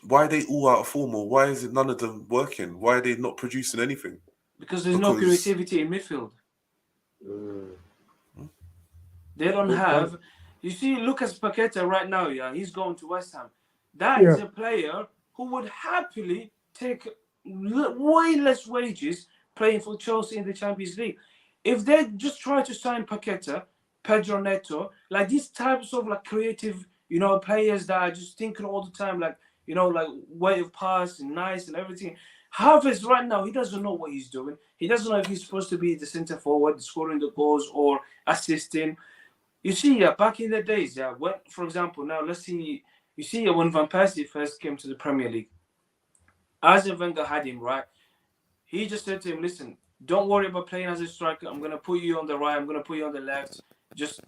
Why are they all out of form, or why is it none of them working? Why are they not producing anything? Because there's no creativity in midfield. They don't have. You see, Lucas Paqueta right now. Yeah, he's going to West Ham. That is a player who would happily take way less wages playing for Chelsea in the Champions League. If they just try to sign Paqueta, Pedro Neto, like these types of like creative, players that are just thinking all the time, like way of pass and nice and everything. Havertz right now, he doesn't know what he's doing. He doesn't know if he's supposed to be the center forward, scoring the goals or assisting. You see, back in the days, when, for example, now let's see, you see, when Van Persie first came to the Premier League, Arsene Wenger had him, right? He just said to him, listen, don't worry about playing as a striker. I'm going to put you on the right. I'm going to put you on the left. Just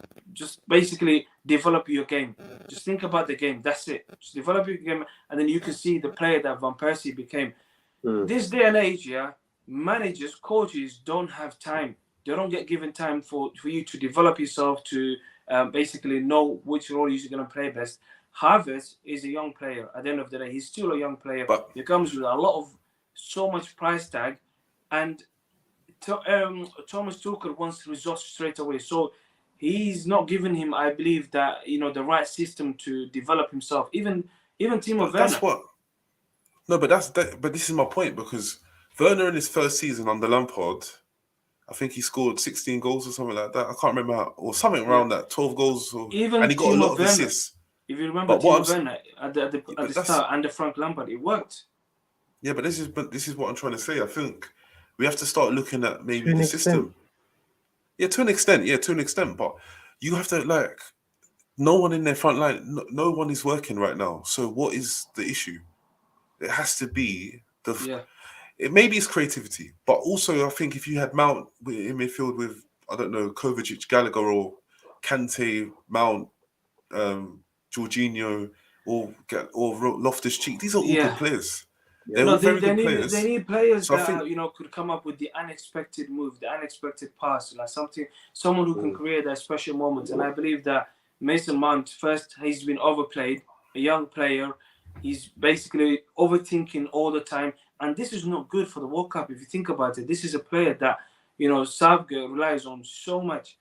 basically develop your game. Just think about the game. That's it. Just develop your game, and then you can see the player that Van Persie became. This day and age, managers, coaches don't have time. They don't get given time for you to develop yourself, to basically know which role you're going to play best. Havertz is a young player. At the end of the day, he's still a young player. But he comes with a lot of so much price tag, and Thomas Tuchel wants results straight away. So he's not giving him, I believe, that the right system to develop himself. Even Timo Werner. That's what. No, but but this is my point because Werner in his first season under Lampard, I think he scored 16 goals or something like that. I can't remember or something around that, 12 goals. And he got Timo a lot of Werner, assists. If you remember Timo Werner at the start under Frank Lampard, it worked. Yeah, but this is what I'm trying to say. I think we have to start looking at maybe the system. Yeah, to an extent. But you have to no one in their front line, no one is working right now. So what is the issue? It has to be maybe it's creativity, but also I think if you had Mount in midfield with I don't know Kovacic, Gallagher, or Kante, Mount, Jorginho, or Loftus-Cheek, these are all good players. They're all very good players. They need players that could come up with the unexpected move, the unexpected pass, like someone who can create that special moment. And I believe that Mason Mount, first, he's been overplayed, a young player. He's basically overthinking all the time, and this is not good for the World Cup. If you think about it, this is a player that Southgate relies on so much.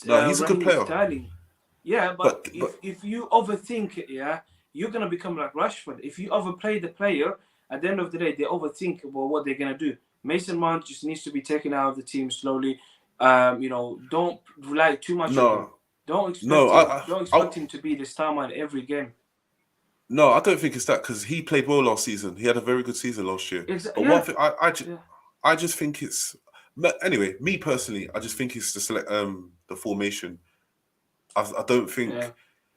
No, he's a good player. Styling. Yeah, but if you overthink it, you're gonna become like Rashford. If you overplay the player, at the end of the day, they overthink about what they're gonna do. Mason Mount just needs to be taken out of the team slowly. Don't rely too much on him. Don't expect him to be the star man every game. No, I don't think it's that because he played well last season. He had a very good season last year. But one thing, I just think it's anyway. Me personally, I just think it's the formation. I don't think. Yeah.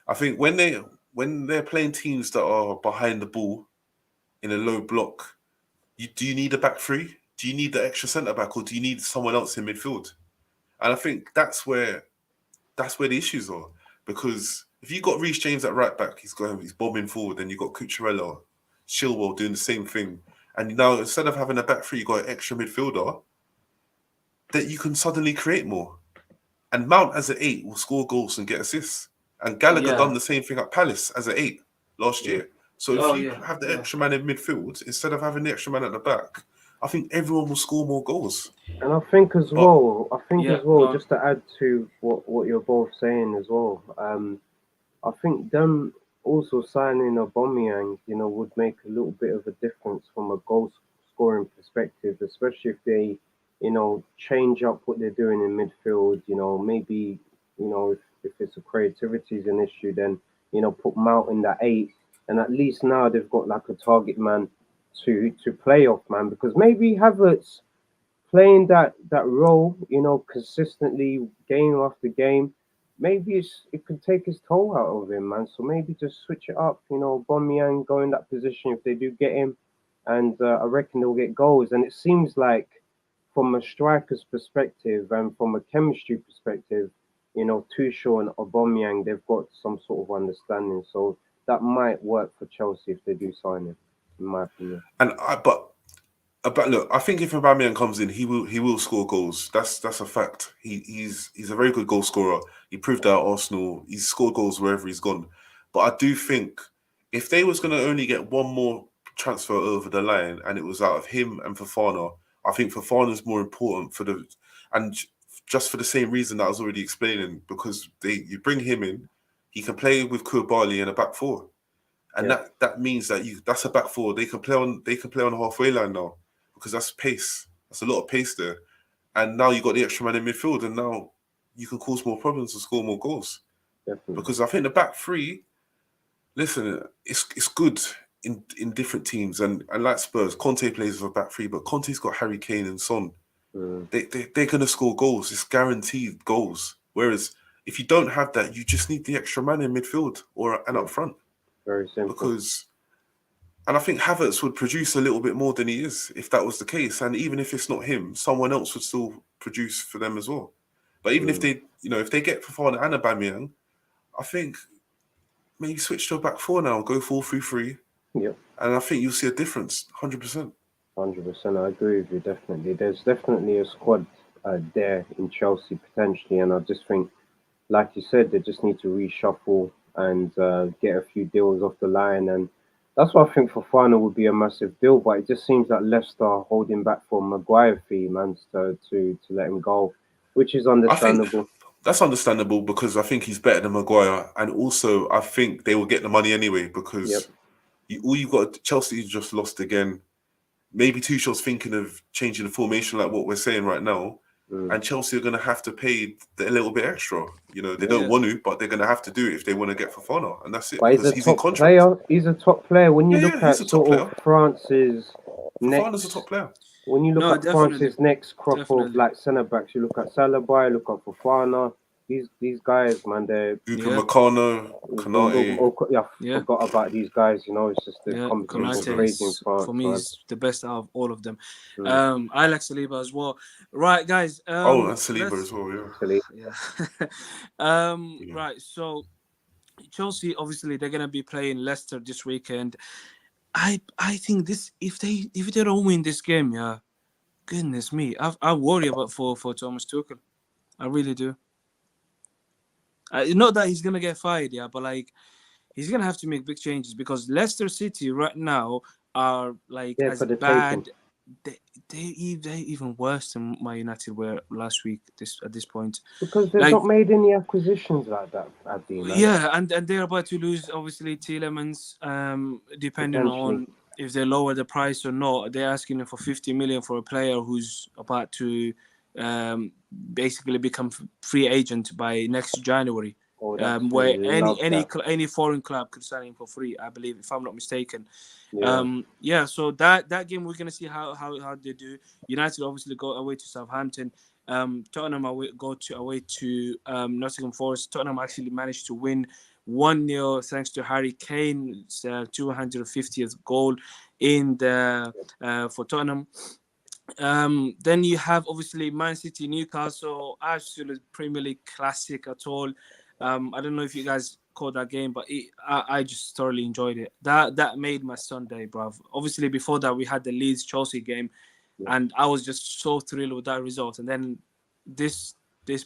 I think when they're playing teams that are behind the ball in a low block, do you need a back three? Do you need the extra centre back, or do you need someone else in midfield? And I think that's where the issues are because. If you got Reece James at right back, he's bombing forward. Then you got Cucurella. Chilwell doing the same thing. And now instead of having a back three, you got an extra midfielder that you can suddenly create more. And Mount as an 8 will score goals and get assists. And Gallagher Yeah. done the same thing at Palace as an 8 last year. So if you have the extra man in midfield instead of having the extra man at the back, I think everyone will score more goals. And I think as well, just to add to what you're both saying as well, I think them also signing Aubameyang, would make a little bit of a difference from a goal scoring perspective, especially if they, change up what they're doing in midfield. Maybe, if it's a creativity is an issue, then put Mount in that 8, and at least now they've got like a target man to play off, man, because maybe Havertz playing that role, consistently game after game, maybe it could take his toll out of him, man. So maybe just switch it up, Aubameyang go in that position if they do get him, and I reckon they'll get goals. And it seems like from a striker's perspective and from a chemistry perspective, Tuchel and Aubameyang, they've got some sort of understanding. So that might work for Chelsea if they do sign him, in my opinion. But look, I think if Aubameyang comes in, he will score goals. That's a fact. He's a very good goal scorer. He proved that at Arsenal. He's scored goals wherever he's gone. But I do think if they was going to only get one more transfer over the line and it was out of him and Fofana, I think Fofana's more important and just for the same reason that I was already explaining, because you bring him in, he can play with Koulibaly in a back four. And that means that that's a back four. They can play on the halfway line now. Because that's pace. That's a lot of pace there. And now you got the extra man in midfield, and now you can cause more problems and score more goals. Definitely. Because I think the back three, listen, it's good in different teams. And like Spurs, Conte plays with a back three, but Conte's got Harry Kane and Son. They're going to score goals. It's guaranteed goals. Whereas if you don't have that, you just need the extra man in midfield and up front. Very simple. And I think Havertz would produce a little bit more than he is if that was the case. And even if it's not him, someone else would still produce for them as well. But even if they get Fofana and Aubameyang, I think maybe switch to a back four now, go 4-3-3. Yep. And I think you'll see a difference, 100%. 100%, I agree with you, definitely. There's definitely a squad there in Chelsea potentially. And I just think, like you said, they just need to reshuffle and get a few deals off the line. And that's what I think Fofana would be a massive deal, but it just seems like Leicester are holding back for Maguire fee, man, to let him go, which is understandable. That's understandable because I think he's better than Maguire, and also I think they will get the money anyway because all you've got, Chelsea just lost again. Maybe Tuchel's thinking of changing the formation like what we're saying right now, and Chelsea are going to have to pay a little bit extra. They don't want to, but they're going to have to do it if they want to get Fofana, and that's it. But he's in contract. He's a top player. When you look at sort of France's Fofana's a top player. When you look at France's next crop of like centre backs, you look at Saliba, you look at Fofana. These guys, man, they're Upamecano, Konate. Forgot about these guys. It's just the competition crazy in France. For me, is the best out of all of them. I like Saliba as well. Right, guys. And Saliba as well, yeah. Right, so Chelsea, obviously, they're gonna be playing Leicester this weekend. I think if they don't win this game, goodness me, I worry about for Thomas Tuchel. I really do. Not that he's gonna get fired, but like he's gonna have to make big changes because Leicester City right now are like as bad. They're even worse than Man United were last week. At this point, because they've not made any acquisitions like that. And they're about to lose obviously Tielemans. Depending on if they lower the price or not, they're asking them for 50 million for a player who's about to basically become free agent by next January. Where any foreign club could sign him for free, I believe, if I'm not mistaken. So that game we're gonna see how they do. United obviously go away to Southampton. Tottenham go away to Nottingham Forest. Tottenham actually managed to win 1-0 thanks to Harry Kane's 250th goal for Tottenham. Then you have obviously Man City, Newcastle, absolute Premier League classic at all. I don't know if you guys caught that game, but I just thoroughly enjoyed it. That made my Sunday, bruv. Obviously, before that we had the Leeds Chelsea game, and I was just so thrilled with that result. And then this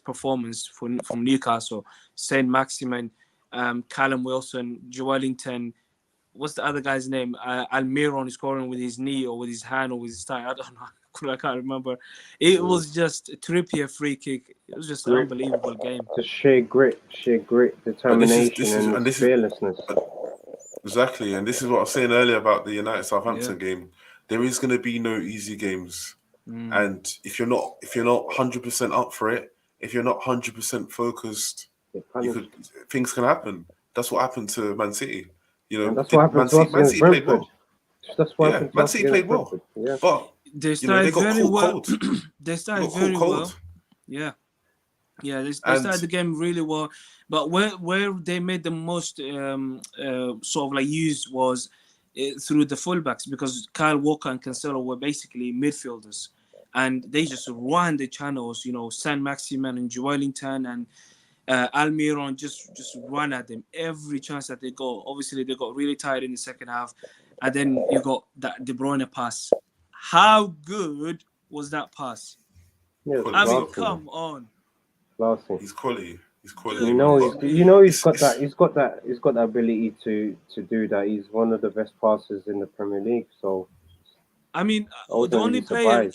performance from Newcastle, Saint Maximin, Callum Wilson, Joelinton. What's the other guy's name? Almiron scoring with his knee or with his hand or with his thigh. I don't know. I can't remember. It was just a Trippier free kick. It was just an unbelievable game. Just sheer grit, determination, and fearlessness. Exactly, and this is what I was saying earlier about the United Southampton game. There is going to be no easy games, and if you're not 100% up for it, if you're not 100% focused, things can happen. That's what happened to Man City. You know, and that's what happened to us Man City played well. That's what happened to Man us City played well, but they started very well. They started very well. Yeah, they started the game really well. But where they made the most sort of like use was through the fullbacks, because Kyle Walker and Cancelo were basically midfielders, and they just ran the channels. You know, San Maximin and Joelinton and Almiron just run at them every chance that they got. Obviously, they got really tired in the second half, and then you got that De Bruyne pass. How good was that pass? Yeah, I mean, come on. He's quality. He's quality. He's got that ability to do that. He's one of the best passers in the Premier League. So, I mean, the only player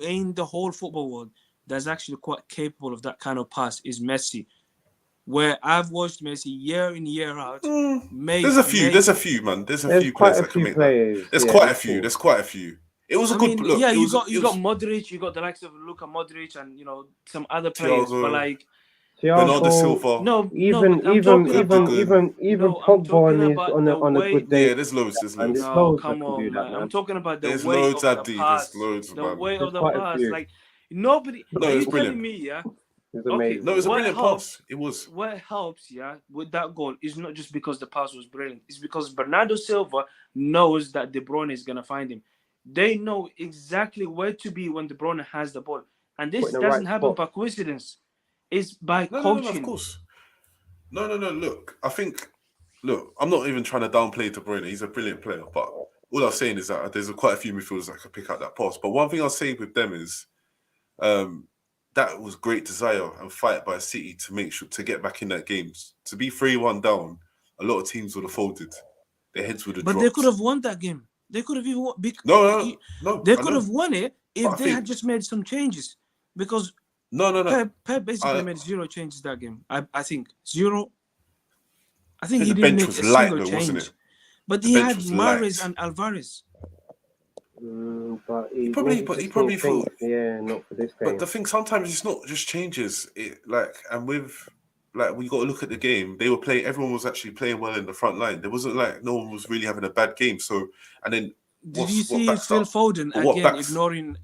in the whole football world that's actually quite capable of that kind of pass is Messi. Where I've watched Messi year in, year out. There's a few, man. There's a few players that can make that. There's quite a few. It was a good look. Yeah, you got Modric, you got the likes of Luka Modric, and some other players, but like Bernardo Silva. Even Pogba is on a good day. Yeah, there's loads. No, come on, man. I'm talking about the weight of the pass. The weight of the pass, like nobody. Are you telling me, yeah? Okay. No, it was a brilliant pass. It was. What helps, with that goal is not just because the pass was brilliant. It's because Bernardo Silva knows that De Bruyne is gonna find him. They know exactly where to be when De Bruyne has the ball, and this doesn't happen by coincidence. It's by coaching. No, of course. No. Look, I'm not even trying to downplay De Bruyne. He's a brilliant player, but all I'm saying is that there's quite a few midfielders that can pick out that pass. But one thing I'll say with them is, that was great desire and fight by City to make sure to get back in that game. To be 3-1 down, a lot of teams would have folded. Their heads would have dropped. But they could have won that game. They could have even won. No. They could have won it if they had just made some changes. Because Pep basically made 0 changes that game. I think 0. I think he didn't make a single change. But he had Mahrez and Alvarez. But he probably thought, not for this game. But the thing, sometimes it's not just changes. We got to look at the game. They were playing. Everyone was actually playing well in the front line. There wasn't like no one was really having a bad game. So, and then did you see Phil Foden again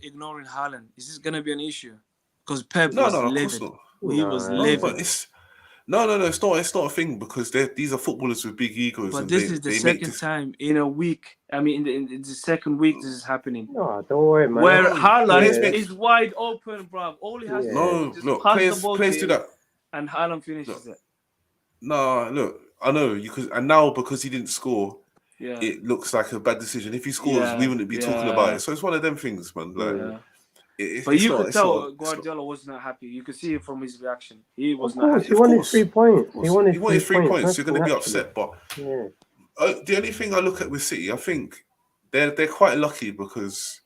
ignoring Haaland? Is this gonna be an issue? Because Pep was livid. He was livid. But it's it's not a thing, because these are footballers with big egos. But this is the second time in a week. I mean, in the second week this is happening. No, don't worry, man. Where Haaland is wide open, bro. All he has to do is just pass the ball players do that, and Haaland finishes it. No, look, I know you could, and now because he didn't score, it looks like a bad decision. If he scores, we wouldn't be talking about it. So it's one of them things, man. Like, but you could tell Guardiola was not happy. You could see it from his reaction. He was not happy. He wanted 3 points. He wanted 3 points. You're going to be upset. But the only thing I look at with City, I think they're quite lucky, because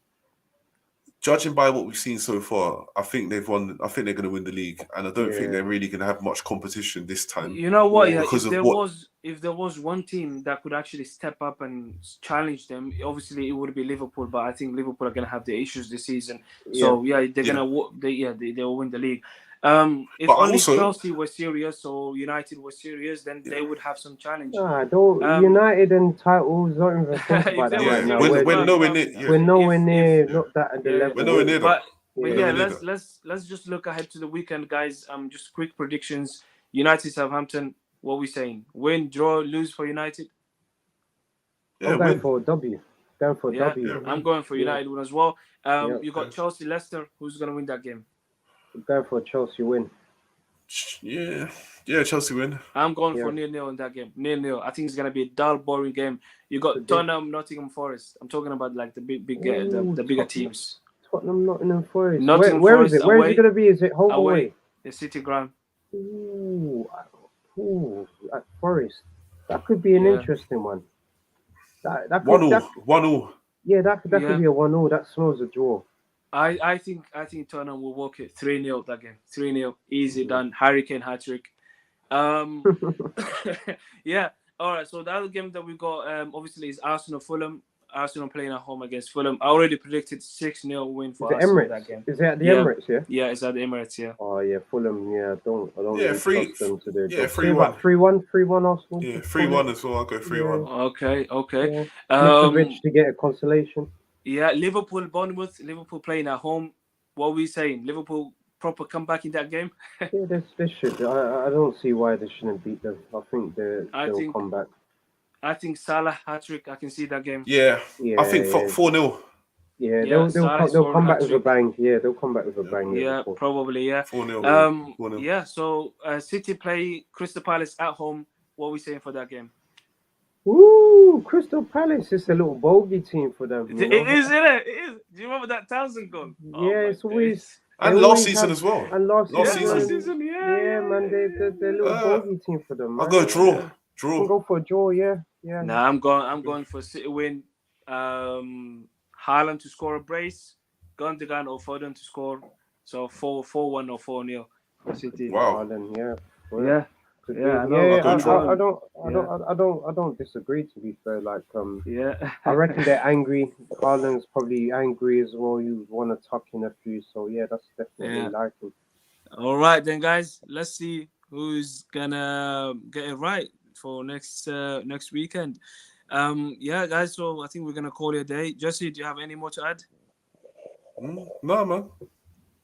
judging by what we've seen so far, I think they've won. I think they're going to win the league, and I don't think they're really going to have much competition this time. You know what? If there was one team that could actually step up and challenge them, obviously it would be Liverpool. But I think Liverpool are going to have the issues this season. So they're going to they will win the league. If only Chelsea were serious or United were serious, then they would have some challenge. United and titles don't even think about that right now. We're nowhere near. We're nowhere near. Not that at the level. We're nowhere near that. But let's just look ahead to the weekend, guys. Just quick predictions. United Southampton. What are we saying? Win, draw, lose for United? I'm going for a W. I'm going for United win as well. You got Chelsea, Leicester. Who's going to win that game? I'm going for a Chelsea win. Yeah, Chelsea win. I'm going Yeah. for 0-0 in that game. 0-0. I think it's gonna be a dull, boring game. You got Tottenham, Nottingham Forest. I'm talking about like the big, Ooh, the bigger Tottenham. teams. Tottenham, Nottingham Forest. Nottingham Where is Forest it? Where is away. it going to be? Is it home Away. away? The City ground. Ooh, at Forest. That could be an Yeah. interesting one. That 1-1. could, that, 1-1. yeah, that Yeah. could be a 1-0. That smells a draw. I think Tottenham will walk it 3-0 that game. 3-0. Easy done. Harry Kane hat-trick. Yeah. All right. So the other game that we got obviously is Arsenal Fulham. Arsenal playing at home against Fulham. I already predicted 6-0 win for Is it Arsenal Emirates? that game. Is it at the Yeah. Emirates? Yeah. Yeah, it's at the Emirates. Yeah. Oh yeah, Fulham. Yeah, I don't Yeah, really trust them to do. yeah, 3-1. 3-1 Arsenal. Yeah, 3-1 as well. I'll go 3-1. Okay. Yeah. Mitrovic to get a consolation. Yeah, Liverpool, Bournemouth. Liverpool playing at home. What are we saying? Liverpool proper comeback in that game? Yeah, they should. I don't see why they shouldn't beat them. I think they'll come back. I think Salah hat-trick. I can see that game. Yeah. I think yeah. 4-0. Yeah, Yeah, they'll come back with a hat-trick. bang. Yeah, they'll come back with a bang. Yeah, Liverpool. probably. Yeah. 4-0. 4-0. Yeah. So City play Crystal Palace at home. What are we saying for that game? Ooh, Crystal Palace is a little bogey team for them. It is, isn't it? It is. Do you remember that Townsend goal? Yeah, it's always. And they last always season have- as well. And last season, yeah, man, they're a little bogey team for them. I'll Man. go draw. I'll Draw. go for a draw. Yeah. Nah, I'm going for City win. Haaland to score a brace, Gundogan or Foden to score. So 4-1 or 4-0 for City. Wow. Yeah. Well, Yeah. Yeah, I know. I don't disagree. To be fair, like Yeah. I reckon they're angry. Haaland's probably angry as well. You want to tuck in a few, so yeah, that's definitely like him. All right then, guys. Let's see who's gonna get it right for next weekend. Yeah, guys. So I think we're gonna call it a day. Jesse, do you have any more to add? No, man.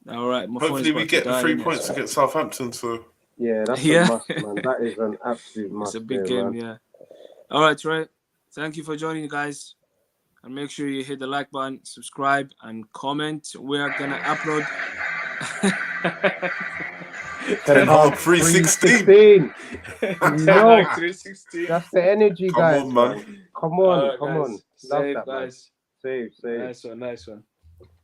All right. Hopefully we get the 3 points against Southampton. So yeah, that's a must, man. That is an absolute must. It's a big game, man. Yeah. All right, Trey. Thank you for joining, guys. And make sure you hit the like button, subscribe, and comment. We are gonna upload. Haag 316. 316. No, 316. that's the energy, Come guys. on, man. Come on, All right, come guys. on. Love Save, that, man. guys. Save. Nice one.